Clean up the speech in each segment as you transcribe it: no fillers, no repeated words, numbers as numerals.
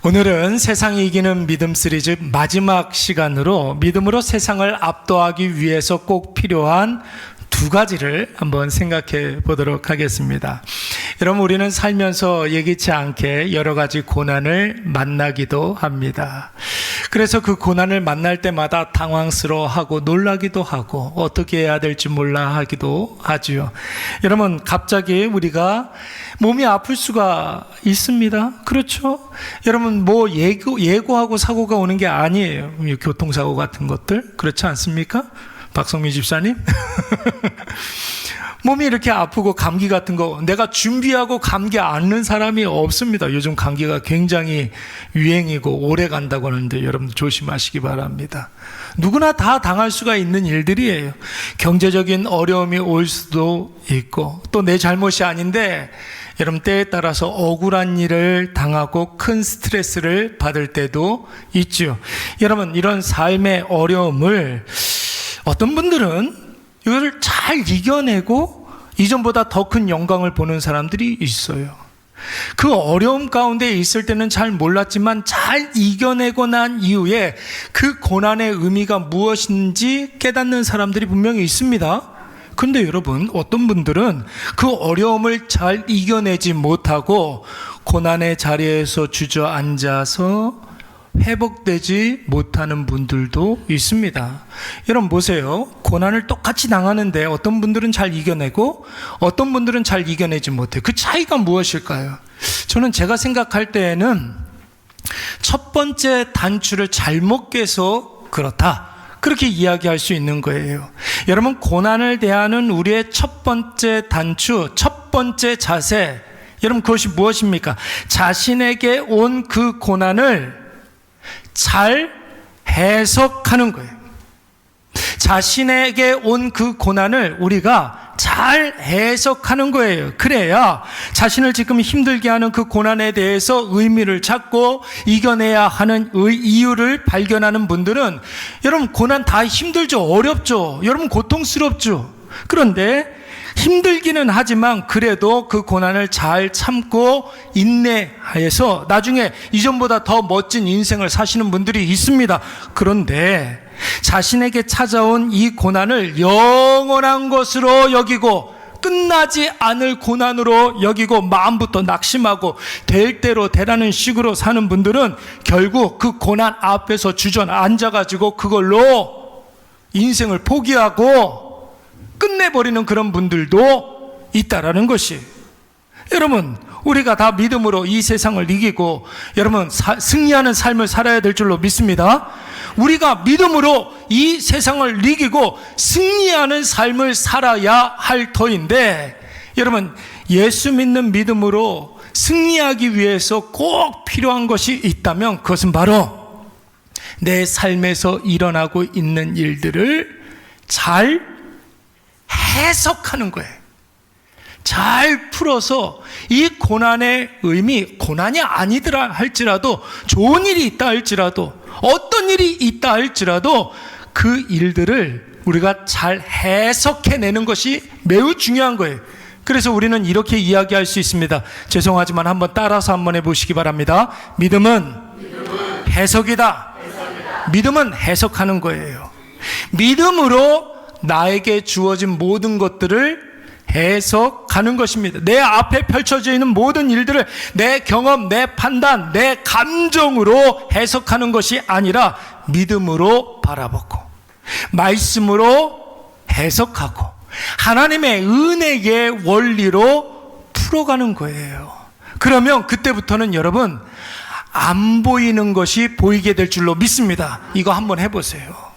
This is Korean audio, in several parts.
오늘은 세상이 이기는 믿음 시리즈 마지막 시간으로 믿음으로 세상을 압도하기 위해서 꼭 필요한 두 가지를 한번 생각해 보도록 하겠습니다. 여러분, 우리는 살면서 예기치 않게 여러 가지 고난을 만나기도 합니다. 그래서 그 고난을 만날 때마다 당황스러워하고 놀라기도 하고 어떻게 해야 될지 몰라 하기도 하지요. 여러분, 갑자기 우리가 몸이 아플 수가 있습니다. 그렇죠? 여러분, 뭐 예고하고 사고가 오는 게 아니에요. 교통사고 같은 것들. 그렇지 않습니까? 박성미 집사님? 몸이 이렇게 아프고 감기 같은 거 내가 준비하고 감기 앓는 사람이 없습니다. 요즘 감기가 굉장히 유행이고 오래 간다고 하는데 여러분들 조심하시기 바랍니다. 누구나 다 당할 수가 있는 일들이에요. 경제적인 어려움이 올 수도 있고 또 내 잘못이 아닌데 여러분 때에 따라서 억울한 일을 당하고 큰 스트레스를 받을 때도 있죠. 여러분, 이런 삶의 어려움을 어떤 분들은 이걸 잘 이겨내고 이전보다 더 큰 영광을 보는 사람들이 있어요. 그 어려움 가운데 있을 때는 잘 몰랐지만 잘 이겨내고 난 이후에 그 고난의 의미가 무엇인지 깨닫는 사람들이 분명히 있습니다. 근데 여러분, 어떤 분들은 그 어려움을 잘 이겨내지 못하고 고난의 자리에서 주저앉아서 회복되지 못하는 분들도 있습니다. 여러분 보세요. 고난을 똑같이 당하는데 어떤 분들은 잘 이겨내고 어떤 분들은 잘 이겨내지 못해요. 그 차이가 무엇일까요? 저는 제가 생각할 때에는 첫 번째 단추를 잘못 깨서 그렇다, 그렇게 이야기할 수 있는 거예요. 여러분, 고난을 대하는 우리의 첫 번째 단추, 첫 번째 자세, 여러분 그것이 무엇입니까? 자신에게 온 그 고난을 잘 해석하는 거예요. 자신에게 온 그 고난을 우리가 잘 해석하는 거예요. 그래야 자신을 지금 힘들게 하는 그 고난에 대해서 의미를 찾고 이겨내야 하는 이유를 발견하는 분들은, 여러분 고난 다 힘들죠. 어렵죠. 여러분 고통스럽죠. 그런데 힘들기는 하지만 그래도 그 고난을 잘 참고 인내하여서 나중에 이전보다 더 멋진 인생을 사시는 분들이 있습니다. 그런데 자신에게 찾아온 이 고난을 영원한 것으로 여기고 끝나지 않을 고난으로 여기고 마음부터 낙심하고 될 대로 되라는 식으로 사는 분들은 결국 그 고난 앞에서 주저앉아가지고 그걸로 인생을 포기하고 끝내버리는 그런 분들도 있다라는 것이, 여러분 우리가 다 믿음으로 이 세상을 이기고 여러분 승리하는 삶을 살아야 될 줄로 믿습니다. 우리가 믿음으로 이 세상을 이기고 승리하는 삶을 살아야 할 터인데, 여러분 예수 믿는 믿음으로 승리하기 위해서 꼭 필요한 것이 있다면 그것은 바로 내 삶에서 일어나고 있는 일들을 잘 해석하는 거예요. 잘 풀어서 이 고난의 의미, 고난이 아니더라 할지라도, 좋은 일이 있다 할지라도, 어떤 일이 있다 할지라도 그 일들을 우리가 잘 해석해내는 것이 매우 중요한 거예요. 그래서 우리는 이렇게 이야기할 수 있습니다. 죄송하지만 한번 따라서 한번 해보시기 바랍니다. 믿음은 해석이다. 믿음은 해석하는 거예요. 믿음으로 나에게 주어진 모든 것들을 해석하는 것입니다. 내 앞에 펼쳐져 있는 모든 일들을 내 경험, 내 판단, 내 감정으로 해석하는 것이 아니라 믿음으로 바라보고 말씀으로 해석하고 하나님의 은혜의 원리로 풀어가는 거예요. 그러면 그때부터는 여러분 안 보이는 것이 보이게 될 줄로 믿습니다. 이거 한번 해보세요.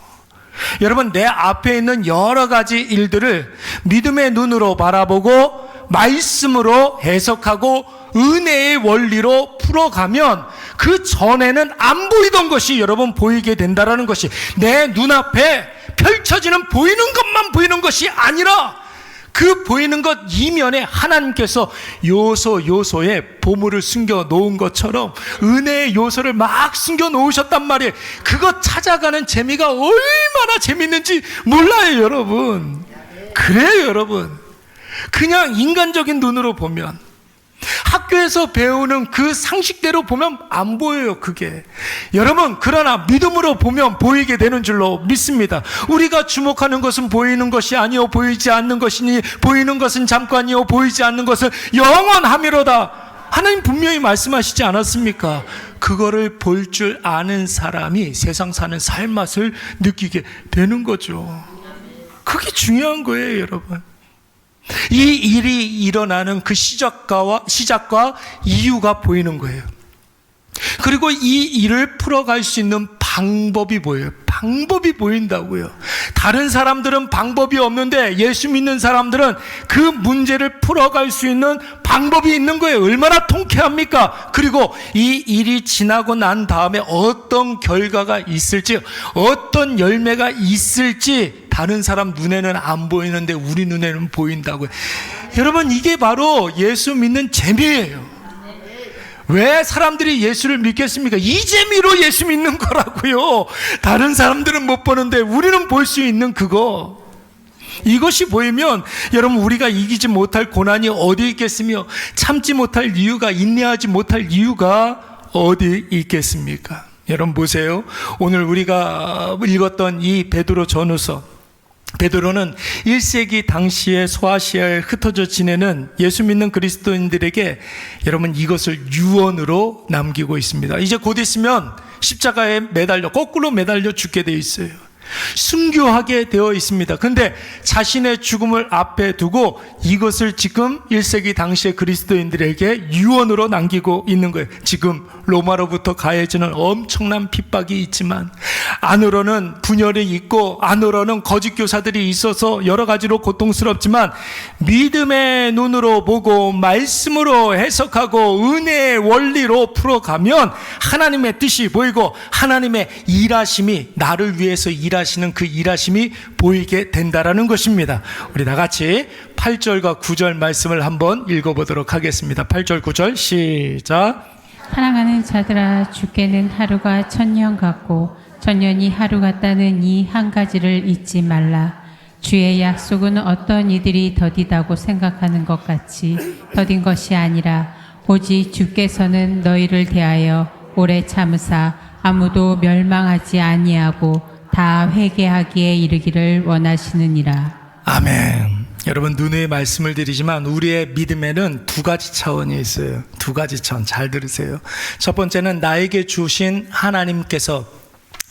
여러분, 내 앞에 있는 여러 가지 일들을 믿음의 눈으로 바라보고 말씀으로 해석하고 은혜의 원리로 풀어가면 그 전에는 안 보이던 것이 여러분 보이게 된다는 것이, 내 눈앞에 펼쳐지는 보이는 것만 보이는 것이 아니라 그 보이는 것 이면에 하나님께서 요소에 보물을 숨겨 놓은 것처럼 은혜의 요소를 막 숨겨 놓으셨단 말이에요. 그거 찾아가는 재미가 얼마나 재밌는지 몰라요, 여러분. 그래요, 여러분. 그냥 인간적인 눈으로 보면 학교에서 배우는 그 상식대로 보면 안 보여요, 그게. 여러분, 그러나 믿음으로 보면 보이게 되는 줄로 믿습니다. 우리가 주목하는 것은 보이는 것이 아니요 보이지 않는 것이니, 보이는 것은 잠깐이요 보이지 않는 것은 영원함이로다. 하나님 분명히 말씀하시지 않았습니까? 그거를 볼 줄 아는 사람이 세상 사는 삶맛을 느끼게 되는 거죠. 그게 중요한 거예요, 여러분. 이 일이 일어나는 그 시작과 이유가 보이는 거예요. 그리고 이 일을 풀어갈 수 있는 방법이 보여요. 방법이 보인다고요. 다른 사람들은 방법이 없는데 예수 믿는 사람들은 그 문제를 풀어갈 수 있는 방법이 있는 거예요. 얼마나 통쾌합니까? 그리고 이 일이 지나고 난 다음에 어떤 결과가 있을지, 어떤 열매가 있을지 다른 사람 눈에는 안 보이는데 우리 눈에는 보인다고요. 여러분, 이게 바로 예수 믿는 재미예요. 왜 사람들이 예수를 믿겠습니까? 이 재미로 예수 믿는 거라고요. 다른 사람들은 못 보는데 우리는 볼 수 있는 그거. 이것이 보이면 여러분, 우리가 이기지 못할 고난이 어디 있겠으며 참지 못할 이유가, 인내하지 못할 이유가 어디 있겠습니까? 여러분 보세요. 오늘 우리가 읽었던 이 베드로 전후서, 베드로는 1세기 당시에 소아시아에 흩어져 지내는 예수 믿는 그리스도인들에게 여러분 이것을 유언으로 남기고 있습니다. 이제 곧 있으면 십자가에 매달려, 거꾸로 매달려 죽게 되어 있어요. 순교하게 되어 있습니다. 근데 자신의 죽음을 앞에 두고 이것을 지금 1세기 당시의 그리스도인들에게 유언으로 남기고 있는 거예요. 지금 로마로부터 가해지는 엄청난 핍박이 있지만, 안으로는 분열이 있고 안으로는 거짓 교사들이 있어서 여러 가지로 고통스럽지만, 믿음의 눈으로 보고 말씀으로 해석하고 은혜의 원리로 풀어가면 하나님의 뜻이 보이고 하나님의 일하심이, 나를 위해서 일하시는 그 일하심이 보이게 된다라는 것입니다. 우리 다 같이 8절과 9절 말씀을 한번 읽어보도록 하겠습니다. 8절 9절 시작. 사랑하는 자들아, 주께는 하루가 천년 같고 천년이 하루 같다는 이 한 가지를 잊지 말라. 주의 약속은 어떤 이들이 더디다고 생각하는 것 같이 더딘 것이 아니라 오직 주께서는 너희를 대하여 오래 참으사 아무도 멸망하지 아니하고 다 회개하기에 이르기를 원하시느니라. 아멘. 여러분, 누누이 말씀을 드리지만 우리의 믿음에는 두 가지 차원이 있어요. 두 가지 차원, 잘 들으세요. 첫 번째는 나에게 주신 하나님께서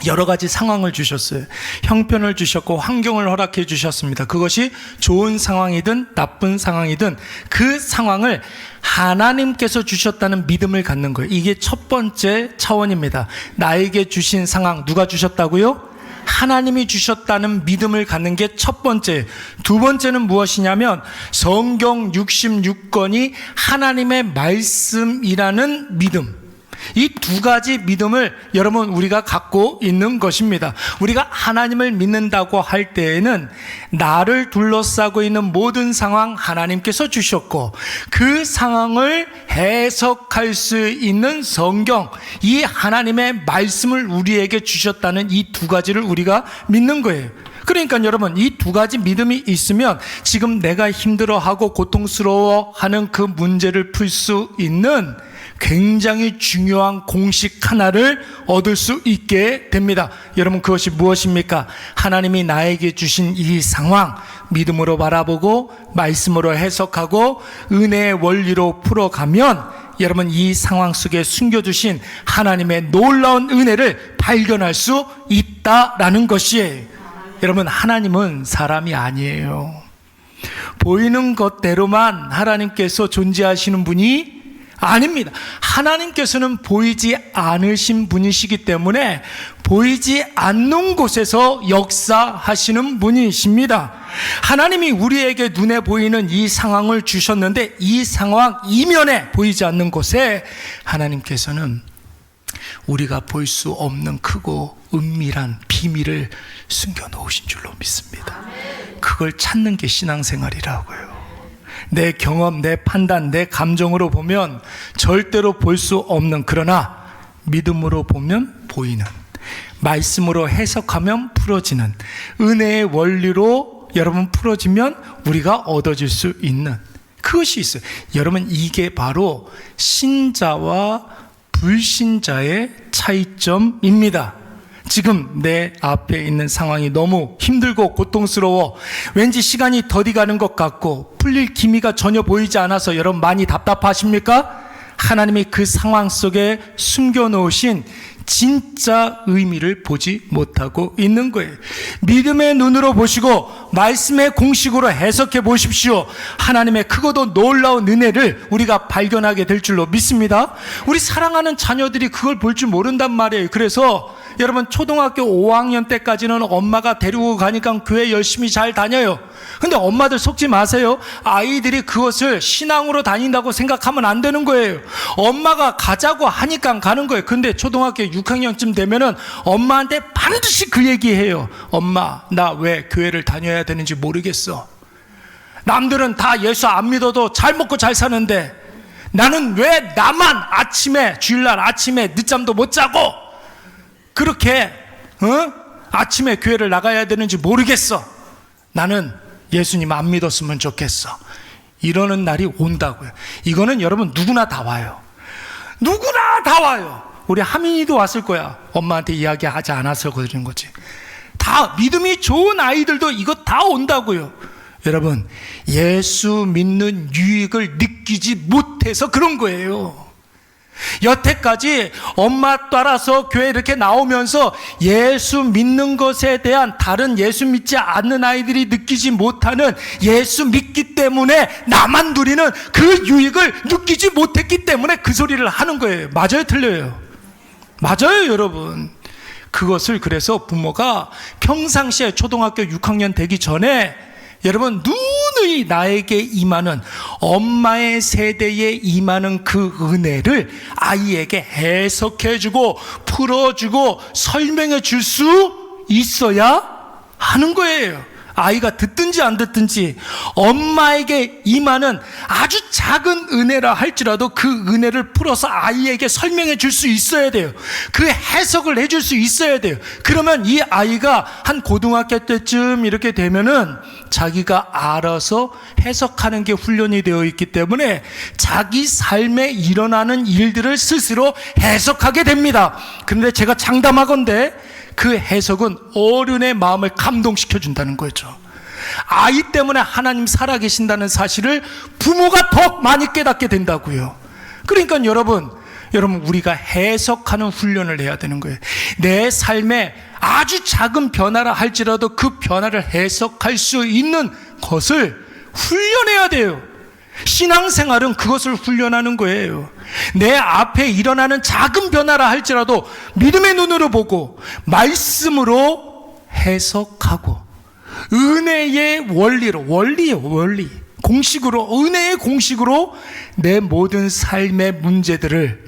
여러 가지 상황을 주셨어요. 형편을 주셨고 환경을 허락해 주셨습니다. 그것이 좋은 상황이든 나쁜 상황이든 그 상황을 하나님께서 주셨다는 믿음을 갖는 거예요. 이게 첫 번째 차원입니다. 나에게 주신 상황, 누가 주셨다고요? 하나님이 주셨다는 믿음을 갖는 게 첫 번째. 두 번째는 무엇이냐면 성경 66권이 하나님의 말씀이라는 믿음. 이 두 가지 믿음을 여러분 우리가 갖고 있는 것입니다. 우리가 하나님을 믿는다고 할 때에는 나를 둘러싸고 있는 모든 상황 하나님께서 주셨고, 그 상황을 해석할 수 있는 성경, 이 하나님의 말씀을 우리에게 주셨다는 이 두 가지를 우리가 믿는 거예요. 그러니까 여러분, 이 두 가지 믿음이 있으면 지금 내가 힘들어하고 고통스러워하는 그 문제를 풀 수 있는 굉장히 중요한 공식 하나를 얻을 수 있게 됩니다. 여러분, 그것이 무엇입니까? 하나님이 나에게 주신 이 상황 믿음으로 바라보고 말씀으로 해석하고 은혜의 원리로 풀어가면 여러분 이 상황 속에 숨겨두신 하나님의 놀라운 은혜를 발견할 수 있다라는 것이에요. 여러분, 하나님은 사람이 아니에요. 보이는 것대로만 하나님께서 존재하시는 분이 아닙니다. 하나님께서는 보이지 않으신 분이시기 때문에 보이지 않는 곳에서 역사하시는 분이십니다. 하나님이 우리에게 눈에 보이는 이 상황을 주셨는데 이 상황 이면에 보이지 않는 곳에 하나님께서는 우리가 볼 수 없는 크고 은밀한 비밀을 숨겨 놓으신 줄로 믿습니다. 그걸 찾는 게 신앙생활이라고요. 내 경험, 내 판단, 내 감정으로 보면 절대로 볼 수 없는, 그러나 믿음으로 보면 보이는, 말씀으로 해석하면 풀어지는, 은혜의 원리로 여러분 풀어지면 우리가 얻어질 수 있는 그것이 있어요. 여러분, 이게 바로 신자와 불신자의 차이점입니다. 지금 내 앞에 있는 상황이 너무 힘들고 고통스러워, 왠지 시간이 더디 가는 것 같고 풀릴 기미가 전혀 보이지 않아서 여러분 많이 답답하십니까? 하나님이 그 상황 속에 숨겨놓으신 진짜 의미를 보지 못하고 있는 거예요. 믿음의 눈으로 보시고 말씀의 공식으로 해석해 보십시오. 하나님의 크고도 놀라운 은혜를 우리가 발견하게 될 줄로 믿습니다. 우리 사랑하는 자녀들이 그걸 볼 줄 모른단 말이에요. 그래서 여러분, 초등학교 5학년 때까지는 엄마가 데리고 가니까 교회 열심히 잘 다녀요. 근데 엄마들 속지 마세요. 아이들이 그것을 신앙으로 다닌다고 생각하면 안 되는 거예요. 엄마가 가자고 하니까 가는 거예요. 근데 초등학교 6학년쯤 되면은 엄마한테 반드시 그 얘기해요. 엄마, 나 왜 교회를 다녀야 되는지 모르겠어. 남들은 다 예수 안 믿어도 잘 먹고 잘 사는데 나는 왜 나만 아침에, 주일날 아침에 늦잠도 못 자고 그렇게 아침에 교회를 나가야 되는지 모르겠어. 나는 예수님 안 믿었으면 좋겠어. 이러는 날이 온다고요. 이거는 여러분 누구나 다 와요. 누구나 다 와요. 우리 하민이도 왔을 거야. 엄마한테 이야기하지 않아서 그러는 거지. 다 믿음이 좋은 아이들도 이거 다 온다고요. 여러분, 예수 믿는 유익을 느끼지 못해서 그런 거예요. 여태까지 엄마 따라서 교회 이렇게 나오면서 예수 믿는 것에 대한 다른 예수 믿지 않는 아이들이 느끼지 못하는 예수 믿기 때문에 나만 누리는 그 유익을 느끼지 못했기 때문에 그 소리를 하는 거예요. 맞아요, 틀려요? 맞아요, 여러분. 그것을 그래서 부모가 평상시에 초등학교 6학년 되기 전에 여러분, 누누이 나에게 임하는, 엄마의 세대에 임하는 그 은혜를 아이에게 해석해주고 풀어주고 설명해 줄 수 있어야 하는 거예요. 아이가 듣든지 안 듣든지 엄마에게 임하는 아주 작은 은혜라 할지라도 그 은혜를 풀어서 아이에게 설명해 줄 수 있어야 돼요. 그 해석을 해줄 수 있어야 돼요. 그러면 이 아이가 한 고등학교 때쯤 이렇게 되면은 자기가 알아서 해석하는 게 훈련이 되어 있기 때문에 자기 삶에 일어나는 일들을 스스로 해석하게 됩니다. 그런데 제가 장담하건대 그 해석은 어른의 마음을 감동시켜 준다는 거죠. 아이 때문에 하나님 살아계신다는 사실을 부모가 더 많이 깨닫게 된다고요. 그러니까 여러분 우리가 해석하는 훈련을 해야 되는 거예요. 내 삶에 아주 작은 변화라 할지라도 그 변화를 해석할 수 있는 것을 훈련해야 돼요. 신앙생활은 그것을 훈련하는 거예요. 내 앞에 일어나는 작은 변화라 할지라도 믿음의 눈으로 보고 말씀으로 해석하고 은혜의 원리 공식으로, 은혜의 공식으로 내 모든 삶의 문제들을,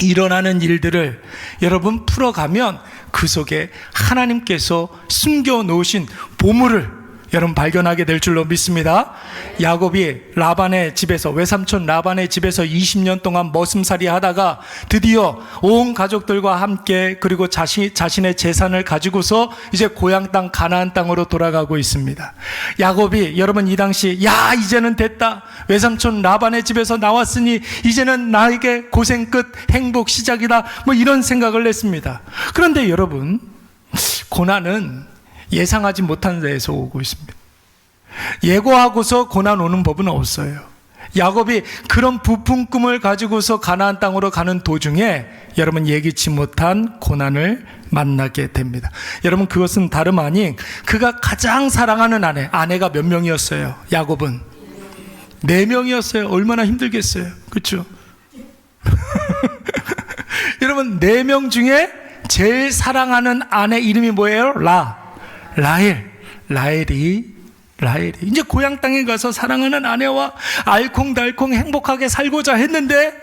일어나는 일들을 여러분 풀어가면 그 속에 하나님께서 숨겨놓으신 보물을 여러분 발견하게 될 줄로 믿습니다. 야곱이 라반의 집에서, 외삼촌 라반의 집에서 20년 동안 머슴살이 하다가 드디어 온 가족들과 함께 그리고 자신의 재산을 가지고서 이제 고향 땅 가나안 땅으로 돌아가고 있습니다. 야곱이 여러분 이 당시 이제는 됐다, 외삼촌 라반의 집에서 나왔으니 이제는 나에게 고생 끝, 행복 시작이다, 뭐 이런 생각을 했습니다. 그런데 여러분, 고난은 예상하지 못한 데에서 오고 있습니다. 예고하고서 고난 오는 법은 없어요. 야곱이 그런 부푼 꿈을 가지고서 가나안 땅으로 가는 도중에 여러분 예기치 못한 고난을 만나게 됩니다. 여러분, 그것은 다름 아닌 그가 가장 사랑하는 아내가 몇 명이었어요? 야곱은 4명이었어요. 얼마나 힘들겠어요, 그렇죠? 여러분, 4명 중에 제일 사랑하는 아내 이름이 뭐예요? 라헬이 이제 고향 땅에 가서 사랑하는 아내와 알콩달콩 행복하게 살고자 했는데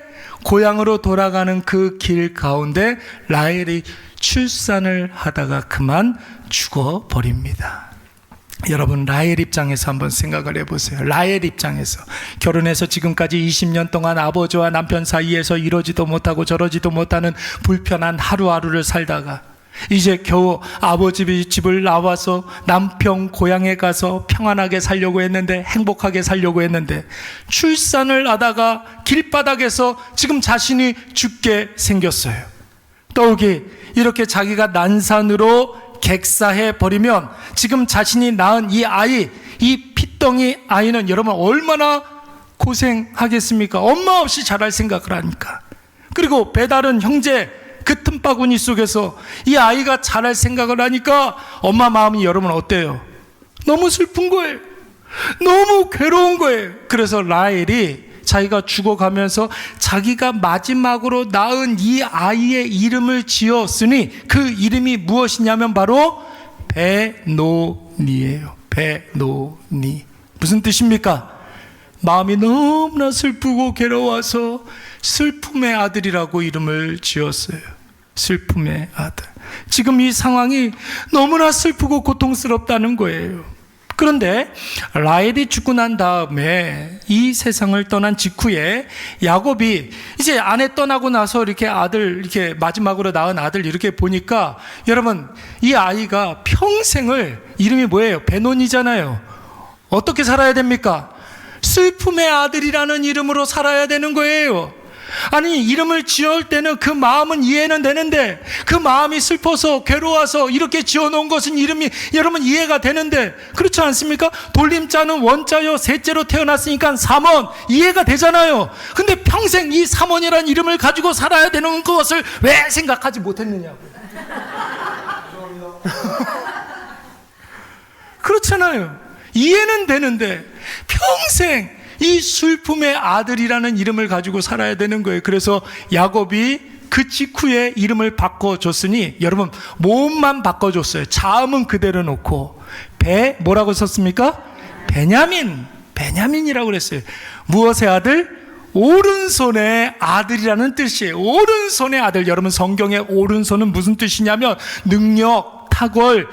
고향으로 돌아가는 그 길 가운데 라헬이 출산을 하다가 그만 죽어버립니다. 여러분, 라헬 입장에서 한번 생각을 해보세요. 라헬 입장에서 결혼해서 지금까지 20년 동안 아버지와 남편 사이에서 이러지도 못하고 저러지도 못하는 불편한 하루하루를 살다가 이제 겨우 아버지 집을 나와서 남편 고향에 가서 평안하게 살려고 했는데, 행복하게 살려고 했는데, 출산을 하다가 길바닥에서 지금 자신이 죽게 생겼어요. 더욱이 이렇게 자기가 난산으로 객사해 버리면 지금 자신이 낳은 이 아이, 이 핏덩이 아이는 여러분 얼마나 고생하겠습니까? 엄마 없이 자랄 생각을 하니까. 그리고 배다른 형제 그 틈바구니 속에서 이 아이가 자랄 생각을 하니까 엄마 마음이 여러분 어때요? 너무 슬픈 거예요. 너무 괴로운 거예요. 그래서 라헬이 자기가 죽어가면서 자기가 마지막으로 낳은 이 아이의 이름을 지었으니 그 이름이 무엇이냐면 바로 베노니예요. 베노니. 무슨 뜻입니까? 마음이 너무나 슬프고 괴로워서 슬픔의 아들이라고 이름을 지었어요. 슬픔의 아들. 지금 이 상황이 너무나 슬프고 고통스럽다는 거예요. 그런데 라헬이 죽고 난 다음에 이 세상을 떠난 직후에 야곱이 이제 아내 떠나고 나서 이렇게 아들, 이렇게 마지막으로 낳은 아들 이렇게 보니까 여러분, 이 아이가 평생을, 이름이 뭐예요? 베논이잖아요. 어떻게 살아야 됩니까? 슬픔의 아들이라는 이름으로 살아야 되는 거예요. 아니, 이름을 지을 때는 그 마음은 이해는 되는데, 그 마음이 슬퍼서 괴로워서 이렇게 지어놓은 것은 이름이 여러분 이해가 되는데, 그렇지 않습니까? 돌림자는 원자요 셋째로 태어났으니까 삼원, 이해가 되잖아요. 근데 평생 이 삼원이라는 이름을 가지고 살아야 되는 것을 왜 생각하지 못했느냐고. 그렇잖아요. 이해는 되는데 평생 이 슬픔의 아들이라는 이름을 가지고 살아야 되는 거예요. 그래서 야곱이 그 직후에 이름을 바꿔줬으니 여러분, 몸만 바꿔줬어요. 자음은 그대로 놓고 뭐라고 썼습니까? 베냐민이라고 그랬어요. 무엇의 아들? 오른손의 아들이라는 뜻이에요. 오른손의 아들. 여러분, 성경의 오른손은 무슨 뜻이냐면 능력, 탁월,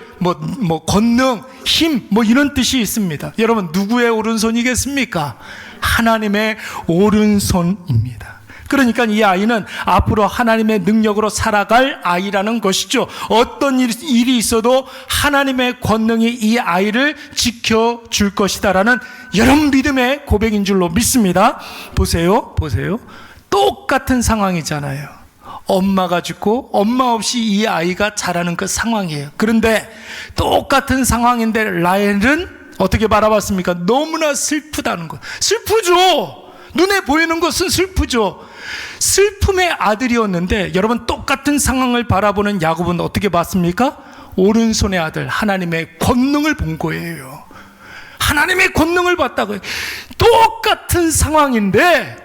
권능, 힘, 이런 뜻이 있습니다. 여러분, 누구의 오른손이겠습니까? 하나님의 오른손입니다. 그러니까 이 아이는 앞으로 하나님의 능력으로 살아갈 아이라는 것이죠. 어떤 일이 있어도 하나님의 권능이 이 아이를 지켜줄 것이다라는 여러분 믿음의 고백인 줄로 믿습니다. 보세요. 똑같은 상황이잖아요. 엄마가 죽고 엄마 없이 이 아이가 자라는 그 상황이에요. 그런데 똑같은 상황인데 라헬은 어떻게 바라봤습니까? 너무나 슬프다는 거. 슬프죠. 눈에 보이는 것은 슬프죠. 슬픔의 아들이었는데 여러분, 똑같은 상황을 바라보는 야곱은 어떻게 봤습니까? 오른손의 아들, 하나님의 권능을 본 거예요. 하나님의 권능을 봤다고요. 똑같은 상황인데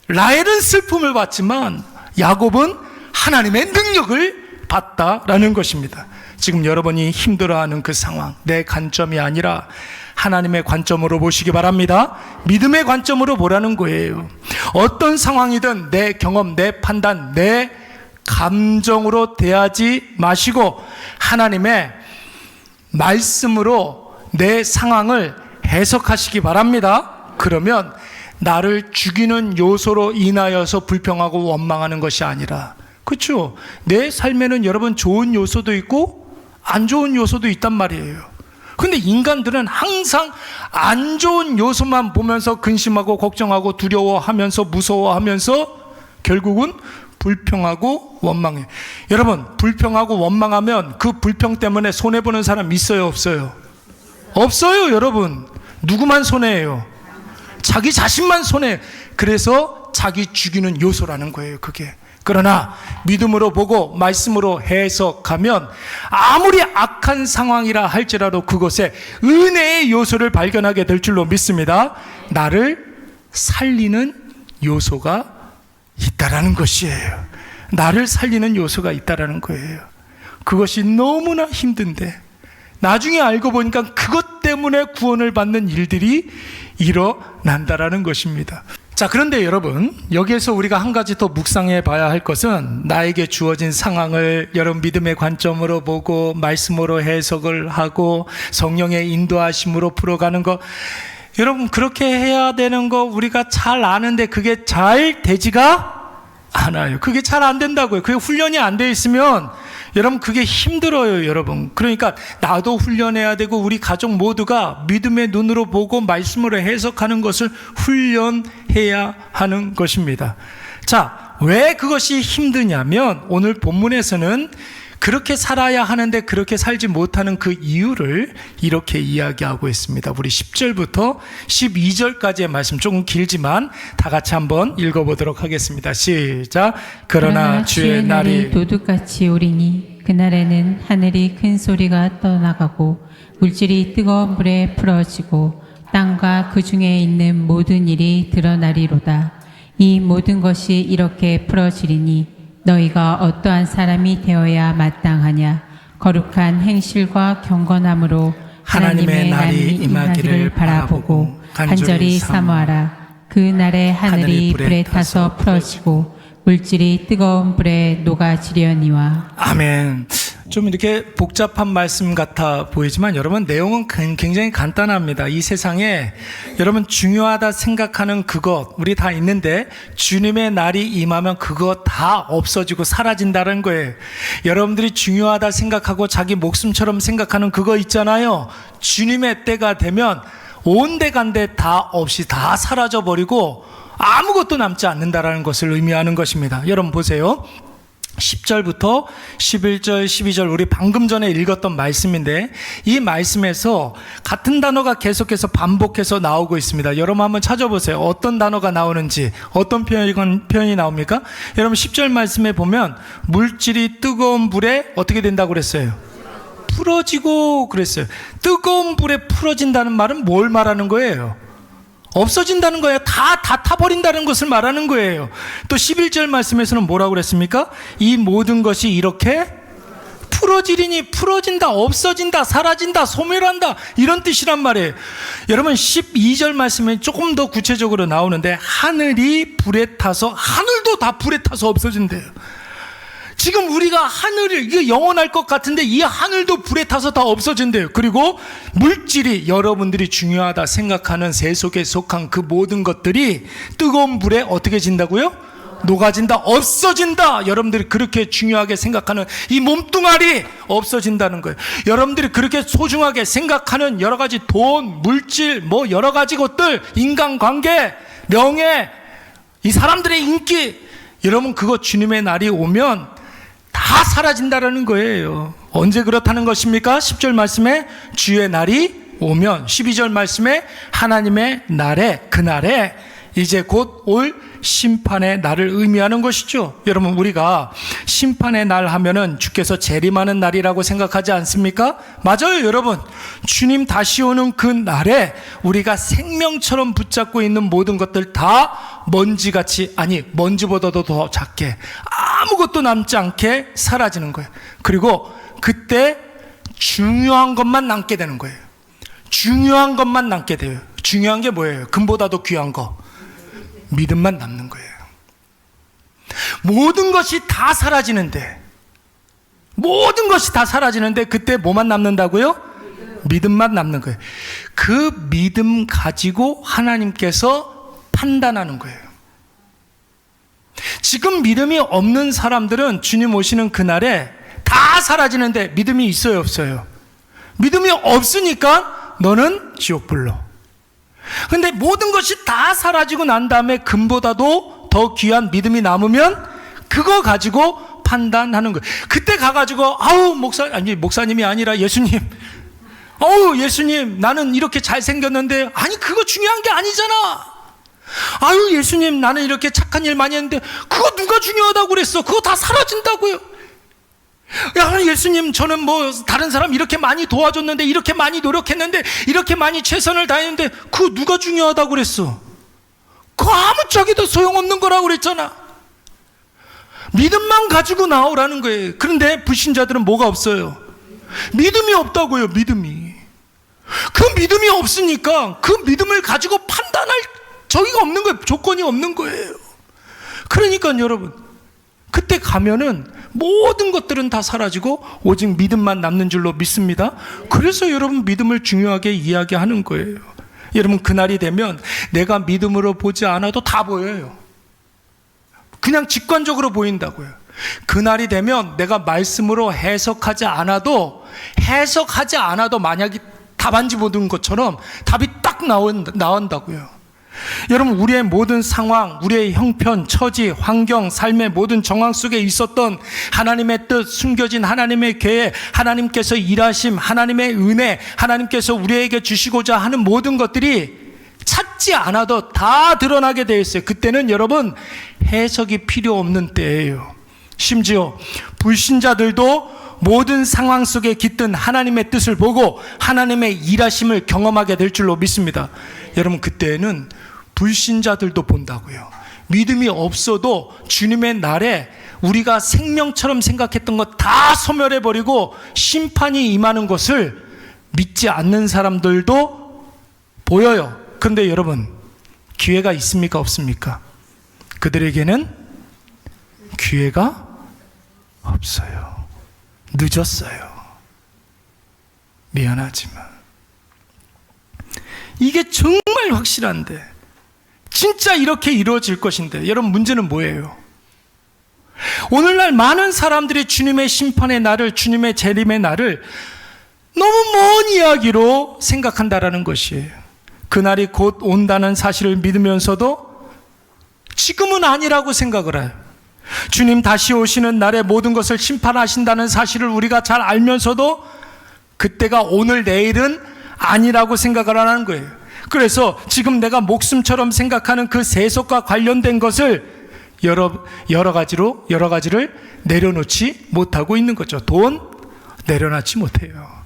라헬은 슬픔을 봤지만 야곱은 하나님의 능력을 봤다라는 것입니다. 지금 여러분이 힘들어하는 그 상황, 내 관점이 아니라 하나님의 관점으로 보시기 바랍니다. 믿음의 관점으로 보라는 거예요. 어떤 상황이든 내 경험, 내 판단, 내 감정으로 대하지 마시고 하나님의 말씀으로 내 상황을 해석하시기 바랍니다. 그러면 나를 죽이는 요소로 인하여서 불평하고 원망하는 것이 아니라, 그렇죠? 내 삶에는 여러분 좋은 요소도 있고 안 좋은 요소도 있단 말이에요. 근데 인간들은 항상 안 좋은 요소만 보면서 근심하고 걱정하고 두려워하면서 무서워하면서 결국은 불평하고 원망해. 여러분, 불평하고 원망하면 그 불평 때문에 손해보는 사람 있어요, 없어요? 없어요. 여러분, 누구만 손해예요? 자기 자신만 손해. 그래서 자기 죽이는 요소라는 거예요, 그게. 그러나 믿음으로 보고 말씀으로 해석하면 아무리 악한 상황이라 할지라도 그것에 은혜의 요소를 발견하게 될 줄로 믿습니다. 나를 살리는 요소가 있다라는 것이에요. 나를 살리는 요소가 있다라는 거예요. 그것이 너무나 힘든데 나중에 알고 보니까 그것 때문에 구원을 받는 일들이 일어난다라는 것입니다. 자, 그런데 여러분, 여기에서 우리가 한 가지 더 묵상해 봐야 할 것은 나에게 주어진 상황을 여러분 믿음의 관점으로 보고 말씀으로 해석을 하고 성령의 인도하심으로 풀어가는 것, 여러분 그렇게 해야 되는 거 우리가 잘 아는데 그게 잘 되지가 않아요. 그게 잘 안 된다고요. 그게 훈련이 안 돼 있으면 여러분 그게 힘들어요, 여러분. 그러니까 나도 훈련해야 되고 우리 가족 모두가 믿음의 눈으로 보고 말씀으로 해석하는 것을 훈련해야 하는 것입니다. 자, 왜 그것이 힘드냐면 오늘 본문에서는 그렇게 살아야 하는데 그렇게 살지 못하는 그 이유를 이렇게 이야기하고 있습니다. 우리 10절부터 12절까지의 말씀 조금 길지만 다 같이 한번 읽어보도록 하겠습니다. 시작. 그러나 주의 날이 도둑같이 오리니 그날에는 하늘이 큰 소리가 떠나가고 물질이 뜨거운 불에 풀어지고 땅과 그 중에 있는 모든 일이 드러나리로다. 이 모든 것이 이렇게 풀어지리니 너희가 어떠한 사람이 되어야 마땅하냐. 거룩한 행실과 경건함으로 하나님의 날이 임하기를 바라보고 간절히 사모하라. 그 날에 하늘이 불에 타서 풀어지고 물질이 뜨거운 불에 녹아지려니와. 아멘. 좀 이렇게 복잡한 말씀 같아 보이지만 여러분 내용은 굉장히 간단합니다. 이 세상에 여러분 중요하다 생각하는 그것 우리 다 있는데 주님의 날이 임하면 그거 다 없어지고 사라진다는 거예요. 여러분들이 중요하다 생각하고 자기 목숨처럼 생각하는 그거 있잖아요. 주님의 때가 되면 온데간데 다 없이 다 사라져버리고 아무것도 남지 않는다라는 것을 의미하는 것입니다. 여러분 보세요. 10절부터 11절, 12절 우리 방금 전에 읽었던 말씀인데 이 말씀에서 같은 단어가 계속해서 반복해서 나오고 있습니다. 여러분 한번 찾아보세요. 어떤 단어가 나오는지 어떤 표현이 나옵니까? 여러분 10절 말씀에 보면 물질이 뜨거운 불에 어떻게 된다고 그랬어요? 풀어지고 그랬어요. 뜨거운 불에 풀어진다는 말은 뭘 말하는 거예요? 없어진다는 거예요. 다 타버린다는 것을 말하는 거예요. 또 11절 말씀에서는 뭐라고 그랬습니까? 이 모든 것이 이렇게 풀어지리니 풀어진다, 없어진다, 사라진다, 소멸한다 이런 뜻이란 말이에요. 여러분 12절 말씀에 조금 더 구체적으로 나오는데 하늘이 불에 타서 하늘도 다 불에 타서 없어진대요. 지금 우리가 하늘을 이게 영원할 것 같은데 이 하늘도 불에 타서 다 없어진대요. 그리고 물질이 여러분들이 중요하다 생각하는 세속에 속한 그 모든 것들이 뜨거운 불에 어떻게 진다고요? 녹아진다, 없어진다. 여러분들이 그렇게 중요하게 생각하는 이 몸뚱아리 없어진다는 거예요. 여러분들이 그렇게 소중하게 생각하는 여러 가지 돈, 물질, 뭐 여러 가지 것들, 인간관계, 명예, 이 사람들의 인기, 여러분 그거 주님의 날이 오면 다 사라진다라는 거예요. 언제 그렇다는 것입니까? 10절 말씀에 주의 날이 오면, 12절 말씀에 하나님의 날에, 그날에 이제 곧 올 심판의 날을 의미하는 것이죠. 여러분 우리가 심판의 날 하면은 주께서 재림하는 날이라고 생각하지 않습니까? 맞아요 여러분. 주님 다시 오는 그 날에 우리가 생명처럼 붙잡고 있는 모든 것들 다 먼지같이, 아니 먼지보다도 더 작게 아무것도 남지 않게 사라지는 거예요. 그리고 그때 중요한 것만 남게 되는 거예요. 중요한 것만 남게 돼요. 중요한 게 뭐예요? 금보다도 귀한 거, 믿음만 남는 거예요. 모든 것이 다 사라지는데, 모든 것이 다 사라지는데 그때 뭐만 남는다고요? 믿음만 남는 거예요. 그 믿음 가지고 하나님께서 판단하는 거예요. 지금 믿음이 없는 사람들은 주님 오시는 그날에 다 사라지는데 믿음이 있어요, 없어요? 믿음이 없으니까 너는 지옥불로. 근데 모든 것이 다 사라지고 난 다음에 금보다도 더 귀한 믿음이 남으면 그거 가지고 판단하는 거예요. 그때 가가지고 아우 목사님이 아니라 예수님, 아우 예수님 나는 이렇게 잘생겼는데, 아니 그거 중요한 게 아니잖아. 아유 예수님 나는 이렇게 착한 일 많이 했는데 그거 누가 중요하다고 그랬어? 그거 다 사라진다고요. 야 예수님 저는 뭐 다른 사람 이렇게 많이 도와줬는데, 이렇게 많이 노력했는데, 이렇게 많이 최선을 다했는데 그거 누가 중요하다고 그랬어? 그거 아무짝에도 소용없는 거라고 그랬잖아. 믿음만 가지고 나오라는 거예요. 그런데 불신자들은 뭐가 없어요? 믿음이 없다고요. 믿음이. 그 믿음이 없으니까 그 믿음을 가지고 판단할 저기가 없는 거예요. 조건이 없는 거예요. 그러니까 여러분 그때 가면은 모든 것들은 다 사라지고 오직 믿음만 남는 줄로 믿습니다. 그래서 여러분 믿음을 중요하게 이야기하는 거예요. 여러분 그날이 되면 내가 믿음으로 보지 않아도 다 보여요. 그냥 직관적으로 보인다고요. 그날이 되면 내가 말씀으로 해석하지 않아도 만약에 답안지 보는 것처럼 답이 딱 나온다고요. 여러분, 우리의 모든 상황, 우리의 형편, 처지, 환경, 삶의 모든 정황 속에 있었던 하나님의 뜻, 숨겨진 하나님의 계획, 하나님께서 일하심, 하나님의 은혜, 하나님께서 우리에게 주시고자 하는 모든 것들이 찾지 않아도 다 드러나게 되어 있어요. 그때는 여러분, 해석이 필요 없는 때예요. 심지어 불신자들도 모든 상황 속에 깃든 하나님의 뜻을 보고 하나님의 일하심을 경험하게 될 줄로 믿습니다. 여러분, 그때는 불신자들도 본다고요. 믿음이 없어도 주님의 날에 우리가 생명처럼 생각했던 것 다 소멸해버리고 심판이 임하는 것을 믿지 않는 사람들도 보여요. 그런데 여러분, 기회가 있습니까? 없습니까? 그들에게는 기회가 없어요. 늦었어요. 미안하지만 이게 정말 확실한데, 진짜 이렇게 이루어질 것인데, 여러분, 문제는 뭐예요? 오늘날 많은 사람들이 주님의 심판의 날을, 주님의 재림의 날을 너무 먼 이야기로 생각한다라는 것이에요. 그날이 곧 온다는 사실을 믿으면서도 지금은 아니라고 생각을 해요. 주님 다시 오시는 날에 모든 것을 심판하신다는 사실을 우리가 잘 알면서도 그때가 오늘 내일은 아니라고 생각을 하는 거예요. 그래서 지금 내가 목숨처럼 생각하는 그 세속과 관련된 것을 여러 가지를 내려놓지 못하고 있는 거죠. 돈 내려놓지 못해요.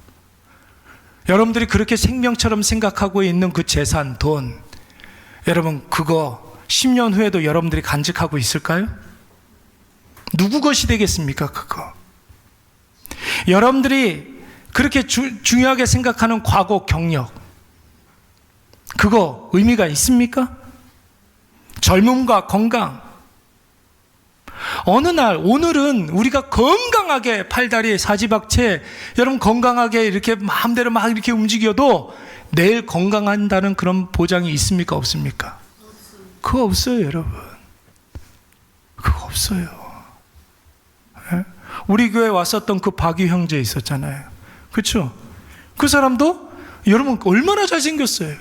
여러분들이 그렇게 생명처럼 생각하고 있는 그 재산, 돈, 여러분, 그거 10년 후에도 여러분들이 간직하고 있을까요? 누구 것이 되겠습니까? 그거 여러분들이 그렇게 중요하게 생각하는 과거 경력, 그거 의미가 있습니까? 젊음과 건강, 어느 날, 오늘은 우리가 건강하게 팔다리 사지박채, 여러분 건강하게 이렇게 마음대로 막 이렇게 움직여도 내일 건강한다는 그런 보장이 있습니까? 없습니까? 그거 없어요, 여러분. 그거 없어요. 우리 교회 왔었던 그 박유 형제 있었잖아요. 그렇죠? 그 사람도 여러분 얼마나 잘생겼어요.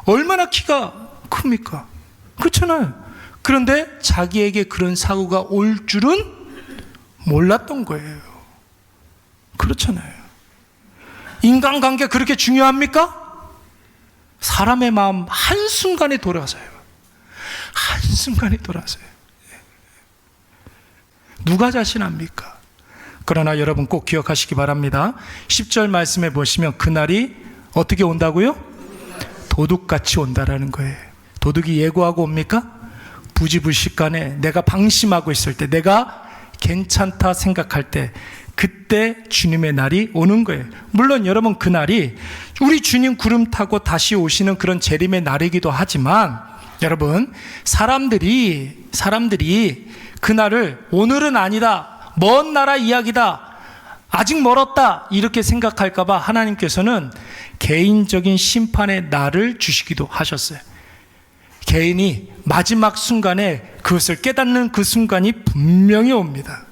얼마나 키가 큽니까? 그렇잖아요. 그런데 자기에게 그런 사고가 올 줄은 몰랐던 거예요. 그렇잖아요. 인간관계 그렇게 중요합니까? 사람의 마음 한순간에 돌아서요. 한순간에 돌아서요. 누가 자신합니까? 그러나 여러분 꼭 기억하시기 바랍니다. 10절 말씀에 보시면 그날이 어떻게 온다고요? 도둑같이 온다라는 거예요. 도둑이 예고하고 옵니까? 부지불식간에 내가 방심하고 있을 때, 내가 괜찮다 생각할 때, 그때 주님의 날이 오는 거예요. 물론 여러분 그날이 우리 주님 구름 타고 다시 오시는 그런 재림의 날이기도 하지만, 여러분 사람들이 그날을 오늘은 아니다, 먼 나라 이야기다, 아직 멀었다 이렇게 생각할까 봐 하나님께서는 개인적인 심판의 날을 주시기도 하셨어요. 개인이 마지막 순간에 그것을 깨닫는 그 순간이 분명히 옵니다.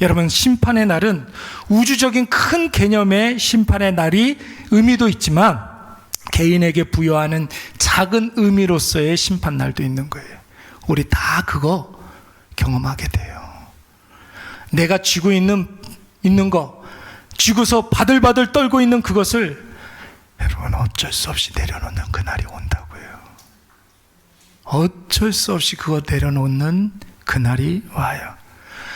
여러분, 심판의 날은 우주적인 큰 개념의 심판의 날이 의미도 있지만 개인에게 부여하는 작은 의미로서의 심판 날도 있는 거예요. 우리 다 그거 경험하게 돼요. 내가 쥐고 있는 거, 쥐고서 바들바들 떨고 있는 그것을 여러분 어쩔 수 없이 내려놓는 그날이 온다고요. 어쩔 수 없이 그거 내려놓는 그날이 와요.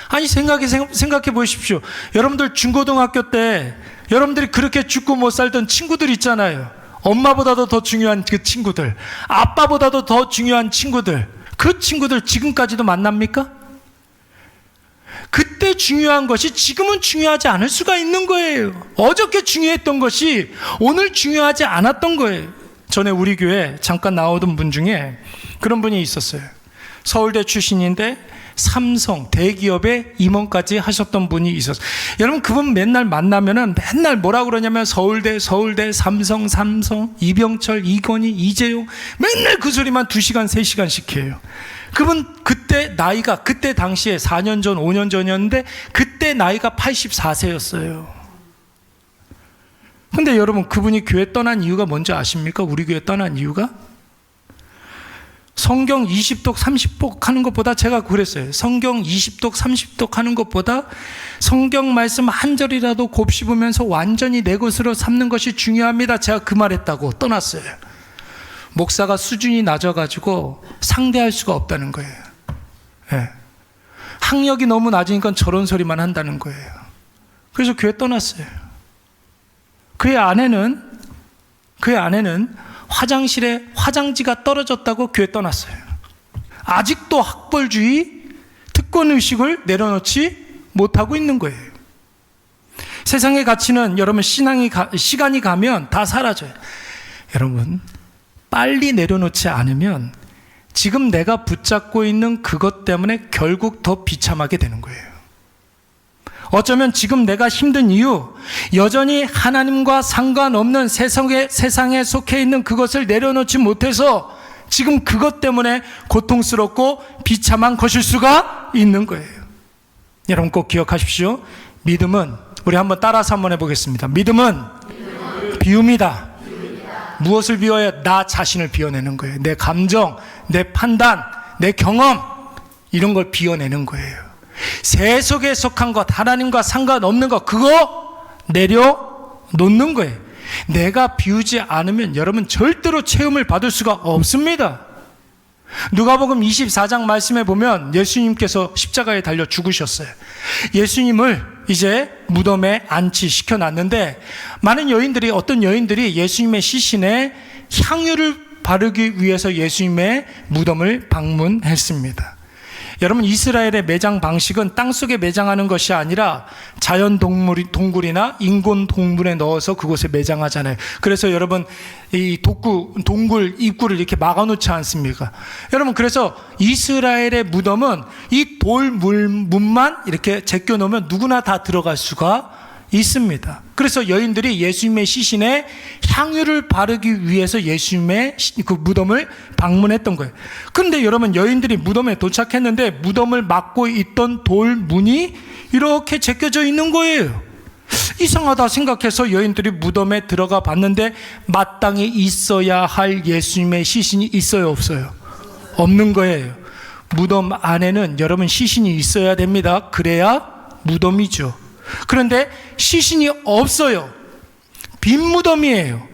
아니 생각해 보십시오. 여러분들 중고등학교 때 여러분들이 그렇게 죽고 못 살던 친구들 있잖아요. 엄마보다도 더 중요한 그 친구들, 아빠보다도 더 중요한 친구들, 그 친구들 지금까지도 만납니까? 그때 중요한 것이 지금은 중요하지 않을 수가 있는 거예요. 어저께 중요했던 것이 오늘 중요하지 않았던 거예요. 전에 우리 교회 잠깐 나오던 분 중에 그런 분이 있었어요. 서울대 출신인데 삼성 대기업의 임원까지 하셨던 분이 있었어요. 여러분, 그분 맨날 만나면은 맨날 뭐라 그러냐면 서울대, 삼성, 이병철, 이건희, 이재용, 맨날 그 소리만 2시간, 3시간씩 해요. 그분 그때 나이가, 그때 당시에 4년 전, 5년 전이었는데 그때 나이가 84세였어요. 근데 여러분, 그분이 교회 떠난 이유가 뭔지 아십니까? 우리 교회 떠난 이유가? 성경 20독 30독 하는 것보다, 제가 그랬어요. 성경 20독 30독 하는 것보다 성경 말씀 한 절이라도 곱씹으면서 완전히 내 것으로 삼는 것이 중요합니다. 제가 그 말했다고 떠났어요. 목사가 수준이 낮아가지고 상대할 수가 없다는 거예요. 네. 학력이 너무 낮으니까 저런 소리만 한다는 거예요. 그래서 교회 떠났어요. 그의 아내는 화장실에 화장지가 떨어졌다고 교회 떠났어요. 아직도 학벌주의, 특권의식을 내려놓지 못하고 있는 거예요. 세상의 가치는 여러분 시간이 가면 다 사라져요. 여러분, 빨리 내려놓지 않으면 지금 내가 붙잡고 있는 그것 때문에 결국 더 비참하게 되는 거예요. 어쩌면 지금 내가 힘든 이유, 여전히 하나님과 상관없는 세상에 속해 있는 그것을 내려놓지 못해서 지금 그것 때문에 고통스럽고 비참한 것일 수가 있는 거예요. 여러분 꼭 기억하십시오. 믿음은, 우리 한번 따라서 한번 해보겠습니다. 믿음은 비움이다. 무엇을 비워야? 나 자신을 비워내는 거예요. 내 감정, 내 판단, 내 경험, 이런 걸 비워내는 거예요. 세속에 속한 것, 하나님과 상관없는 것, 그거 내려놓는 거예요. 내가 비우지 않으면 여러분 절대로 체험을 받을 수가 없습니다. 누가복음 24장 말씀에 보면 예수님께서 십자가에 달려 죽으셨어요. 예수님을 이제 무덤에 안치시켜 놨는데 어떤 여인들이 예수님의 시신에 향유를 바르기 위해서 예수님의 무덤을 방문했습니다. 여러분, 이스라엘의 매장 방식은 땅속에 매장하는 것이 아니라 자연 동굴이나 인공 동굴에 넣어서 그곳에 매장하잖아요. 그래서 여러분, 이 동굴 입구를 이렇게 막아놓지 않습니까? 여러분, 그래서 이스라엘의 무덤은 이 돌문만 이렇게 제껴놓으면 누구나 다 들어갈 수가 있습니다. 그래서 여인들이 예수님의 시신에 향유를 바르기 위해서 예수님의 그 무덤을 방문했던 거예요. 그런데 여러분, 여인들이 무덤에 도착했는데 무덤을 막고 있던 돌문이 이렇게 제껴져 있는 거예요. 이상하다 생각해서 여인들이 무덤에 들어가 봤는데 마땅히 있어야 할 예수님의 시신이 있어요, 없어요? 없는 거예요. 무덤 안에는 여러분 시신이 있어야 됩니다. 그래야 무덤이죠. 그런데 시신이 없어요. 빈 무덤이에요.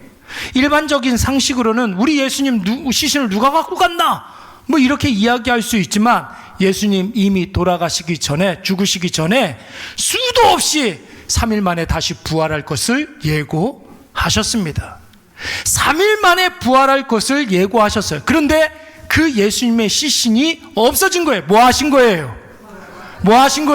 일반적인 상식으로는 우리 예수님 시신을 누가 갖고 갔나? 뭐 이렇게 이야기할 수 있지만 예수님 이미 돌아가시기 전에, 죽으시기 전에 수도 없이 3일 만에 다시 부활할 것을 예고하셨습니다. 3일 만에 부활할 것을 예고하셨어요. 그런데 그 예수님의 시신이 없어진 거예요. 뭐 하신 거예요? 부활하신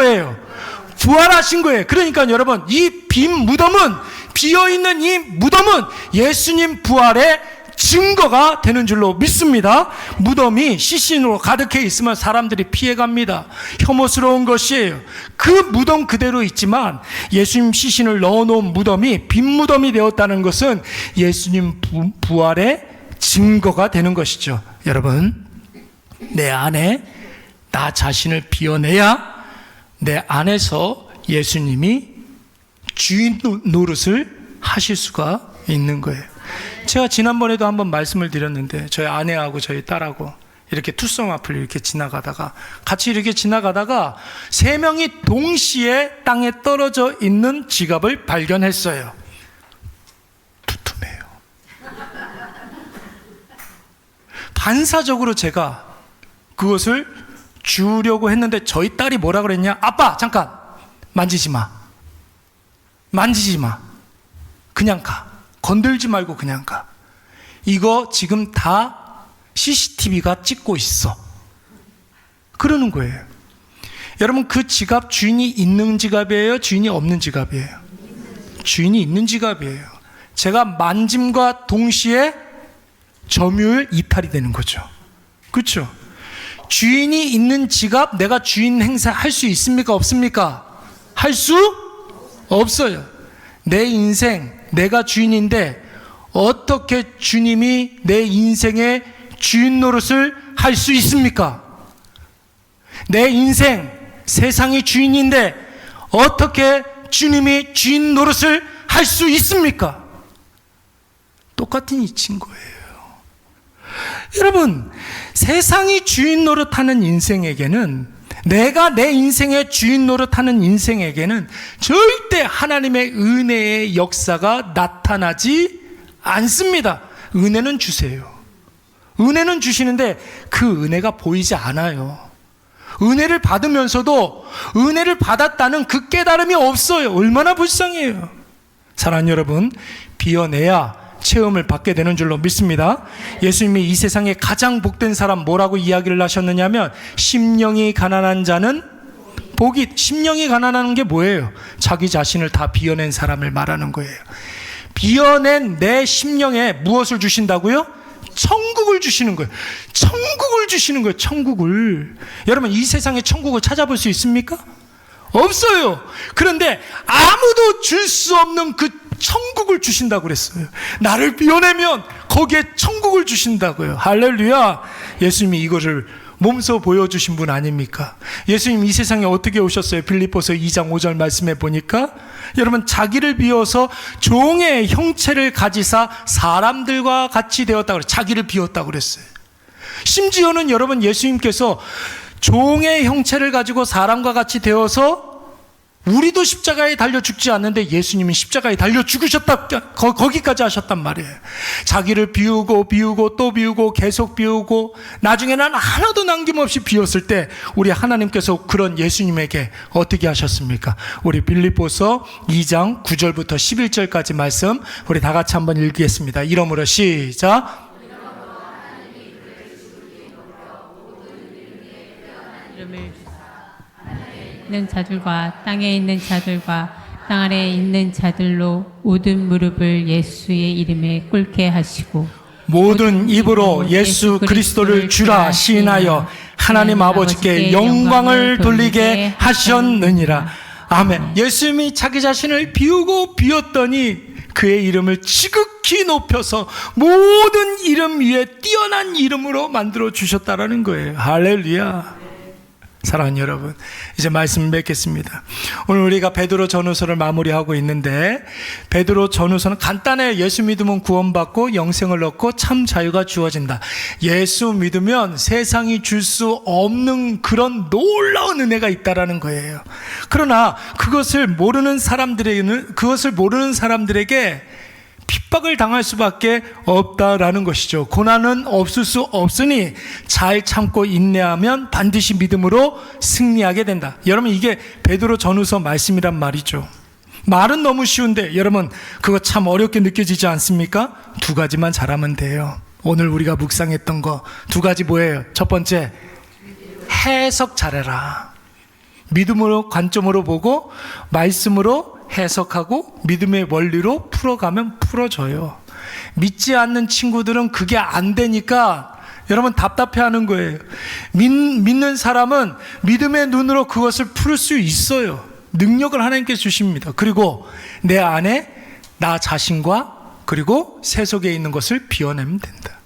거예요. 그러니까 여러분, 이 빈 무덤은, 비어있는 이 무덤은 예수님 부활의 증거가 되는 줄로 믿습니다. 무덤이 시신으로 가득해 있으면 사람들이 피해갑니다. 혐오스러운 것이에요. 그 무덤 그대로 있지만 예수님 시신을 넣어놓은 무덤이 빈 무덤이 되었다는 것은 예수님 부활의 증거가 되는 것이죠. 여러분, 내 안에 나 자신을 비워내야 내 안에서 예수님이 주인 노릇을 하실 수가 있는 거예요. 제가 지난번에도 한번 말씀을 드렸는데 저희 아내하고 저희 딸하고 이렇게 투썸 앞을 이렇게 지나가다가 같이 이렇게 지나가다가 3명이 동시에 땅에 떨어져 있는 지갑을 발견했어요. 두툼해요. 반사적으로 제가 그것을 주려고 했는데 저희 딸이 뭐라 그랬냐? 아빠, 잠깐 만지지 마. 그냥 가. 건들지 말고 그냥 가. 이거 지금 다 CCTV가 찍고 있어. 그러는 거예요. 여러분, 그 지갑 주인이 있는 지갑이에요? 주인이 없는 지갑이에요? 주인이 있는 지갑이에요. 제가 만짐과 동시에 점유율 이탈이 되는 거죠. 그렇죠? 주인이 있는 지갑 내가 주인 행사할 수 있습니까? 없습니까? 할 수 없어요. 내 인생 내가 주인인데 어떻게 주님이 내 인생의 주인 노릇을 할 수 있습니까? 내 인생 세상이 주인인데 어떻게 주님이 주인 노릇을 할 수 있습니까? 똑같은 이치인 거예요. 여러분, 세상이 주인 노릇하는 인생에게는, 내가 내 인생의 주인 노릇하는 인생에게는 절대 하나님의 은혜의 역사가 나타나지 않습니다. 은혜는 주세요. 은혜는 주시는데 그 은혜가 보이지 않아요. 은혜를 받으면서도 은혜를 받았다는 그 깨달음이 없어요. 얼마나 불쌍해요. 사랑하는 여러분, 비워내야 체험을 받게 되는 줄로 믿습니다. 예수님이 이 세상에 가장 복된 사람 뭐라고 이야기를 하셨느냐면, 심령이 가난한 자는 복이. 심령이 가난한 게 뭐예요? 자기 자신을 다 비워낸 사람을 말하는 거예요. 비워낸 내 심령에 무엇을 주신다고요? 천국을 주시는 거예요. 천국을 주시는 거예요. 천국을. 여러분, 이 세상에 천국을 찾아볼 수 있습니까? 없어요. 그런데 아무도 줄 수 없는 그 천국을 주신다고 그랬어요. 나를 비워내면 거기에 천국을 주신다고요. 할렐루야. 예수님이 이것을 몸소 보여주신 분 아닙니까? 예수님 이 세상에 어떻게 오셨어요? 빌립보서 2장 5절 말씀에 보니까, 여러분, 자기를 비워서 종의 형체를 가지사 사람들과 같이 되었다고 그랬어요. 자기를 비웠다고 그랬어요. 심지어는 여러분, 예수님께서 종의 형체를 가지고 사람과 같이 되어서, 우리도 십자가에 달려 죽지 않는데 예수님은 십자가에 달려 죽으셨다, 거기까지 하셨단 말이에요. 자기를 비우고 또 비우고 계속 비우고, 나중에는 하나도 남김없이 비웠을 때 우리 하나님께서 그런 예수님에게 어떻게 하셨습니까? 우리 빌립보서 2장 9절부터 11절까지 말씀 우리 다 같이 한번 읽겠습니다. 이러므로 시작. 있는 자들과 땅에 있는 자들과 땅 아래에 있는 자들로 모든 무릎을 예수의 이름에 꿇게 하시고 모든 입으로 예수 그리스도를 주라 시인하여 하나님 아버지께 영광을 돌리게 하셨느니라. 아멘. 예수님이 자기 자신을 비우고 비웠더니 그의 이름을 지극히 높여서 모든 이름 위에 뛰어난 이름으로 만들어 주셨다라는 거예요. 할렐루야. 사랑하는 여러분, 이제 말씀 맺겠습니다. 오늘 우리가 베드로 전후서를 마무리하고 있는데, 베드로 전후서는 간단해. 예수 믿으면 구원받고 영생을 얻고 참 자유가 주어진다. 예수 믿으면 세상이 줄 수 없는 그런 놀라운 은혜가 있다라는 거예요. 그러나 그것을 모르는 사람들에게 핍박을 당할 수밖에 없다라는 것이죠. 고난은 없을 수 없으니 잘 참고 인내하면 반드시 믿음으로 승리하게 된다. 여러분, 이게 베드로 전후서 말씀이란 말이죠. 말은 너무 쉬운데 여러분, 그거 참 어렵게 느껴지지 않습니까? 두 가지만 잘하면 돼요. 오늘 우리가 묵상했던 거 두 가지 뭐예요? 첫 번째, 해석 잘해라. 믿음으로 관점으로 보고 말씀으로 해석하고 믿음의 원리로 풀어가면 풀어져요. 믿지 않는 친구들은 그게 안 되니까 여러분 답답해하는 거예요. 믿는 사람은 믿음의 눈으로 그것을 풀 수 있어요. 능력을 하나님께서 주십니다. 그리고 내 안에 나 자신과 그리고 세속에 있는 것을 비워내면 된다.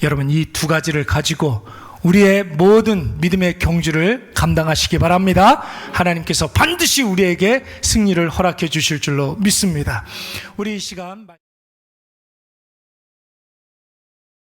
여러분, 이 두 가지를 가지고 우리의 모든 믿음의 경주를 감당하시기 바랍니다. 하나님께서 반드시 우리에게 승리를 허락해 주실 줄로 믿습니다. 우리 이 시간